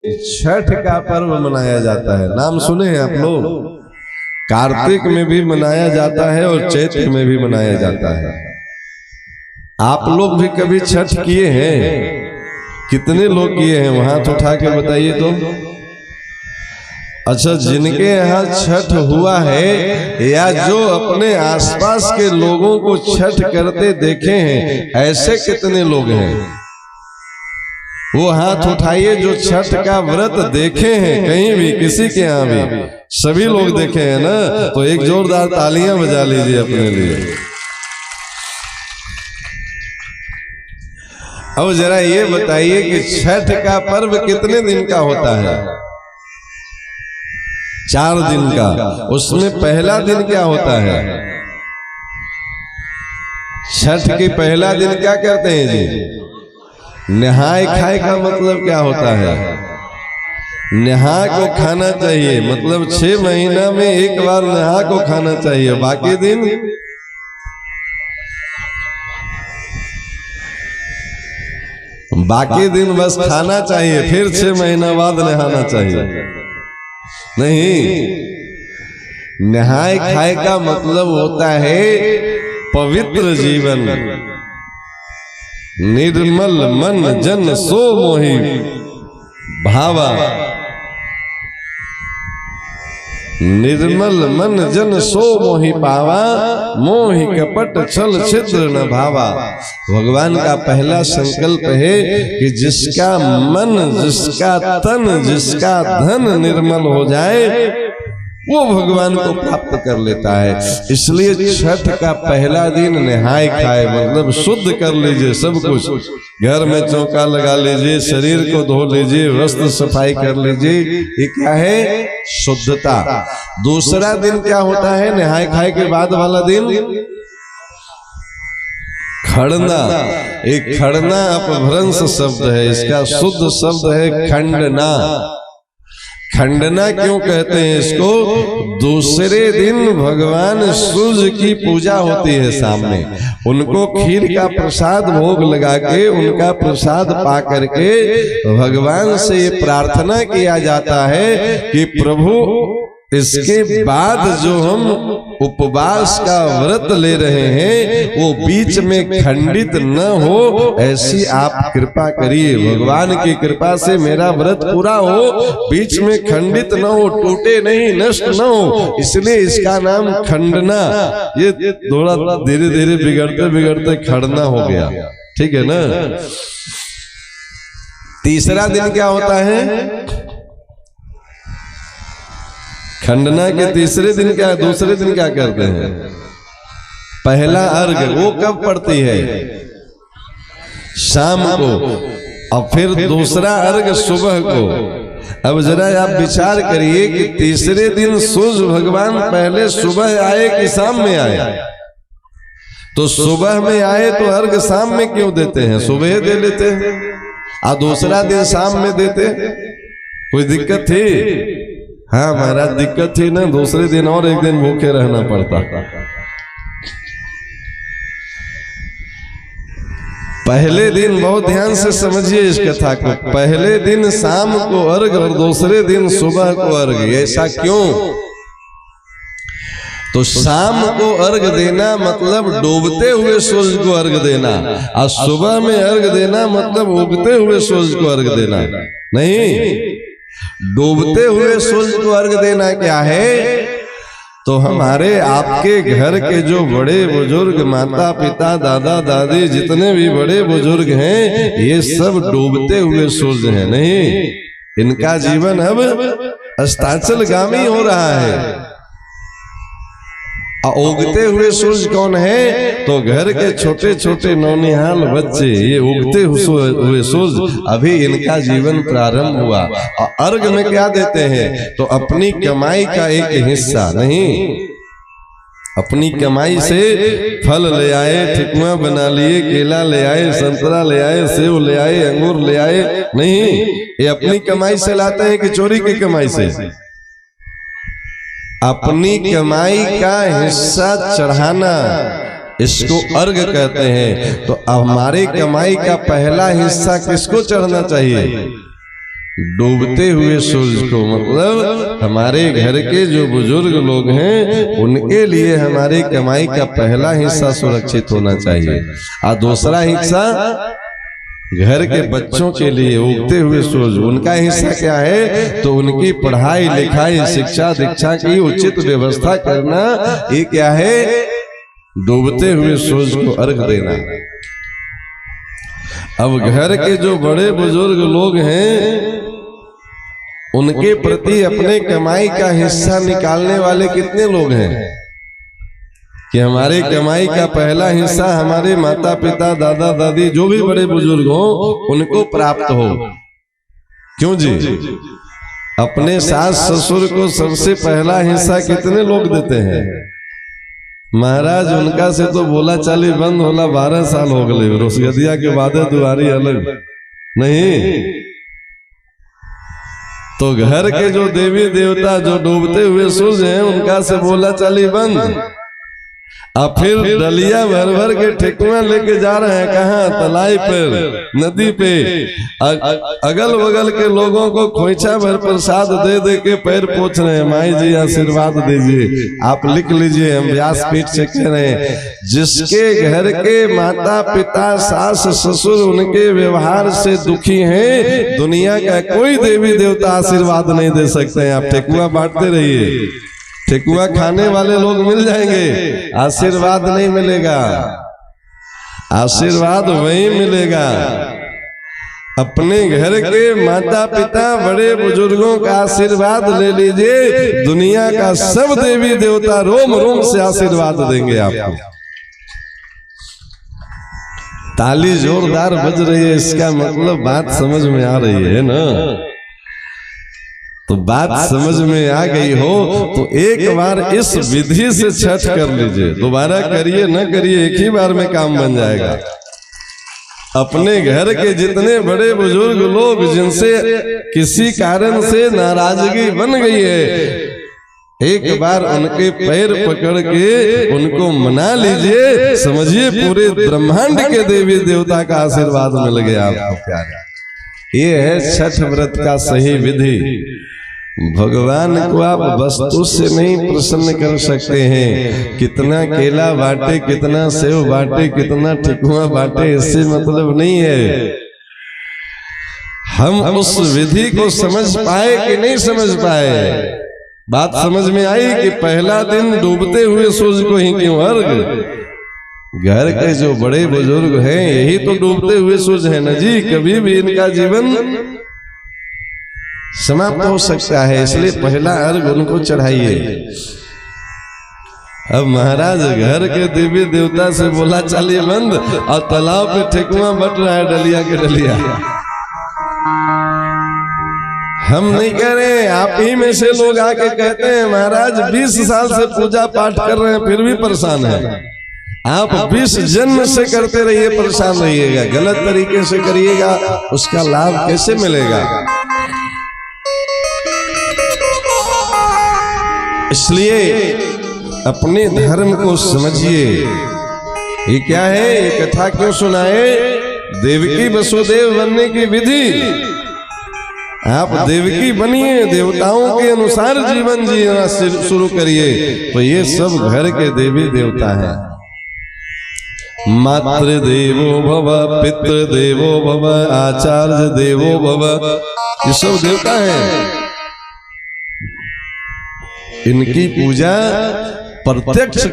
छठ का पर्व मनाया जाता है। नाम सुने हैं आप लोग? कार्तिक में भी मनाया जाता है और चैत्र में भी मनाया जाता है। आप लोग भी कभी छठ किए हैं? कितने लोग किए हैं? वहां हाथ उठा के बताइए तो। अच्छा, जिनके यहाँ छठ हुआ है या जो अपने आसपास के लोगों को छठ करते देखे हैं, ऐसे कितने लोग हैं? वो हाथ उठाइए जो छठ का व्रत देखे हैं कहीं भी, किसी के यहाँ भी। सभी लोग देखे हैं ना? तो एक जोरदार तालियां बजा लीजिए अपने लिए। अब जरा ये बताइए कि छठ का पर्व कितने दिन का होता है? 4 दिन का। उसमें पहला दिन क्या होता है? छठ के पहला दिन क्या करते हैं जी? नहाए खाए का मतलब क्या होता है? नहा को खाना चाहिए, मतलब 6 महीना में एक बार नहा को खाना चाहिए। बाकी दिन बस खाना चाहिए, फिर 6 महीना बाद नहाना चाहिए। नहीं, नहाए खाए का मतलब होता है पवित्र जीवन। निर्मल मन जन सो मोहि भावा। निर्मल मन जन सो मोहि पावा, मोहि कपट छल छिद्र न भावा। भगवान का पहला संकल्प है कि जिसका मन, जिसका तन, जिसका धन निर्मल हो जाए वो भगवान को प्राप्त कर लेता है। इसलिए छठ का पहला दिन नहाए खाए मतलब शुद्ध कर लीजिए सब कुछ। घर में चौका लगा लीजिए, शरीर को धो लीजिए, वस्त्र सफाई कर लीजिए। ये क्या है? शुद्धता। दूसरा दिन क्या होता है नहाए खाए के बाद वाला दिन? खड़ना। एक खड़ना अपभ्रंश शब्द है, इसका शुद्ध शब्द है खंडना। खंडना क्यों कहते हैं इसको? दूसरे दिन भगवान सूर्य की पूजा होती है सामने, उनको खीर का प्रसाद भोग लगा के, उनका प्रसाद पा करके भगवान से ये प्रार्थना किया जाता है कि प्रभु इसके बाद जो हम उपवास का व्रत ले रहे हैं वो बीच में खंडित न हो, ऐसी आप कृपा करिए। भगवान की कृपा से मेरा व्रत पूरा हो, बीच में खंडित न हो, टूटे नहीं, नष्ट न हो। इसलिए इसका नाम खंडना। ये थोड़ा धीरे धीरे बिगड़ते बिगड़ते खड़ना हो गया, ठीक है ना? तीसरा दिन क्या होता है? खंडना के तीसरे दिन क्या, दूसरे दिन क्या करते हैं? पहला अर्घ। वो कब पड़ती है? शाम को। और फिर दूसरा अर्घ सुबह को। अब जरा आप विचार करिए कि तीसरे दिन सूर्य भगवान पहले सुबह आए कि शाम में आए? तो सुबह में आए तो अर्घ शाम में क्यों देते हैं? सुबह दे लेते हैं और दूसरा दिन शाम में देते। कोई दिक्कत थी? हाँ महाराज, दिक्कत थी ना। दूसरे दिन और एक दिन भूखे रहना पड़ता। पहले दिन, बहुत ध्यान से समझिए इस कथा को, पहले दिन शाम को अर्घ और दूसरे दिन सुबह को अर्घ। ऐसा क्यों? तो शाम को अर्घ देना मतलब डूबते हुए सूरज को अर्घ देना, और सुबह में अर्घ देना मतलब उगते हुए सूरज को अर्घ देना। नहीं, डूबते हुए सूरज को अर्घ देना क्या है? तो हमारे आपके घर के जो बड़े बुजुर्ग, माता पिता, दादा दादी, जितने भी बड़े बुजुर्ग हैं, ये सब डूबते हुए सूरज हैं। नहीं, इनका जीवन अब अस्ताचलगामी हो रहा है। उगते हुए सूरज कौन है? तो घर के छोटे छोटे नौनिहाल बच्चे, ये उगते हुए सूरज, अभी इनका जीवन प्रारंभ हुआ। और अर्घ में क्या देते हैं? तो अपनी कमाई का एक हिस्सा। नहीं, अपनी कमाई से फल ले आए, ठिकुआ बना लिए, केला ले आए, संतरा ले आए, सेब ले आए, अंगूर ले आए। नहीं, ये अपनी कमाई से लाते हैं कि चोरी की कमाई से? अपनी कमाई का हिस्सा चढ़ाना, इसको अर्घ कहते हैं। तो हमारी कमाई का पहला हिस्सा किसको चढ़ना चाहिए? डूबते हुए सूरज को, मतलब हमारे घर के जो बुजुर्ग लोग हैं उनके लिए हमारी कमाई का पहला हिस्सा सुरक्षित होना चाहिए, और दूसरा हिस्सा घर के बच्चों के लिए उगते हुए सूरज, उनका हिस्सा क्या है, तो उनकी पढ़ाई लिखाई शिक्षा दीक्षा की उचित व्यवस्था करना, ये क्या है, डूबते हुए सूरज को अर्घ देना। अब घर के जो बड़े बुजुर्ग लोग हैं उनके प्रति अपने कमाई का हिस्सा निकालने वाले कितने लोग हैं कि हमारे कमाई का पहला हिस्सा हमारे माता पिता दादा दादी जो भी बड़े बुजुर्ग हो उनको प्राप्त हो। क्यों जी? अपने सास ससुर को सबसे पहला हिस्सा कितने लोग देते हैं? महाराज उनका से तो बोला चाली बंद होला 12 साल हो गए, रोसगदिया के बाद दुआरी अलग नहीं। तो घर के जो देवी देवता जो डूबते हुए सूरज हैं उनका से बोला चाली बंद, अब फिर डलिया भर भर के ठेकुआ लेके जा रहे हैं, कहाँ, तलाई पर, नदी पे, अगल बगल के लोगों को खोइछा भर प्रसाद दे दे के पैर पोछ रहे हैं, माई जी आशीर्वाद दीजिए। आप लिख लीजिए, हम व्यासपीठ से कह रहे हैं, जिसके घर के माता पिता सास ससुर उनके व्यवहार से दुखी हैं, दुनिया का कोई देवी देवता आशीर्वाद नहीं दे सकते हैं। आप ठेकुआ बांटते रहिए, ठेकुआ खाने वाले लोग मिल जाएंगे, आशीर्वाद नहीं मिलेगा। आशीर्वाद वही मिलेगा अपने घर के माता पिता बड़े बुजुर्गों का आशीर्वाद ले लीजिए, दुनिया का सब देवी देवता रोम रोम से आशीर्वाद देंगे आपको। ताली जोरदार बज रही है, इसका मतलब बात समझ में आ रही है ना? तो बात समझ में आ गई हो तो एक बार इस विधि से छठ कर लीजिए, दोबारा करिए न करिए, एक ही बार में काम बन जाएगा। अपने घर के जितने बड़े बुजुर्ग लोग जिनसे किसी कारण से नाराजगी बन गई है, एक बार उनके पैर पकड़ के उनको मना लीजिए, समझिए पूरे ब्रह्मांड के देवी देवता का आशीर्वाद मिल गया आपको प्यारे। ये है छठ व्रत का सही विधि। भगवान को आप वस्तु से नहीं प्रसन्न कर सकते हैं, कितना केला बांटे, कितना सेव बांटे, कितना ठेकुआ बांटे, इससे मतलब नहीं है। हम उस विधि को समझ पाए कि नहीं समझ पाए? बात समझ में आई कि पहला दिन डूबते हुए सूरज को ही क्यों अर्घ? घर के जो बड़े बुजुर्ग हैं यही तो डूबते हुए सूरज है ना जी, कभी भी इनका जीवन समाप्त हो सकता है, इसलिए पहला अर्घ उनको चढ़ाइए। अब महाराज घर के देवी देवता से बोला चलिए बंद, और तालाब पे ठेकुआ बट रहा है, डलिया के डलिया। हम नहीं कह रहे, आप ही में से लोग आके कहते हैं महाराज 20 साल से पूजा पाठ कर रहे हैं फिर भी परेशान है। आप 20 जन्म से करते रहिए, परेशान रहिएगा, गलत तरीके से करिएगा, उसका लाभ कैसे मिलेगा? इसलिए अपने धर्म को समझिए। ये क्या है, ये कथा क्यों सुनाए? देवकी वसुदेव बनने की विधि। आप देवकी बनिए, देवताओं के अनुसार जीवन जीना शुरू करिए, तो ये सब घर के देवी देवता हैं। मातृ देवो भव, पितृ देवो भव, आचार्य देवो भव, ये सब देवता हैं। इनकी पूजा प्रत्यक्ष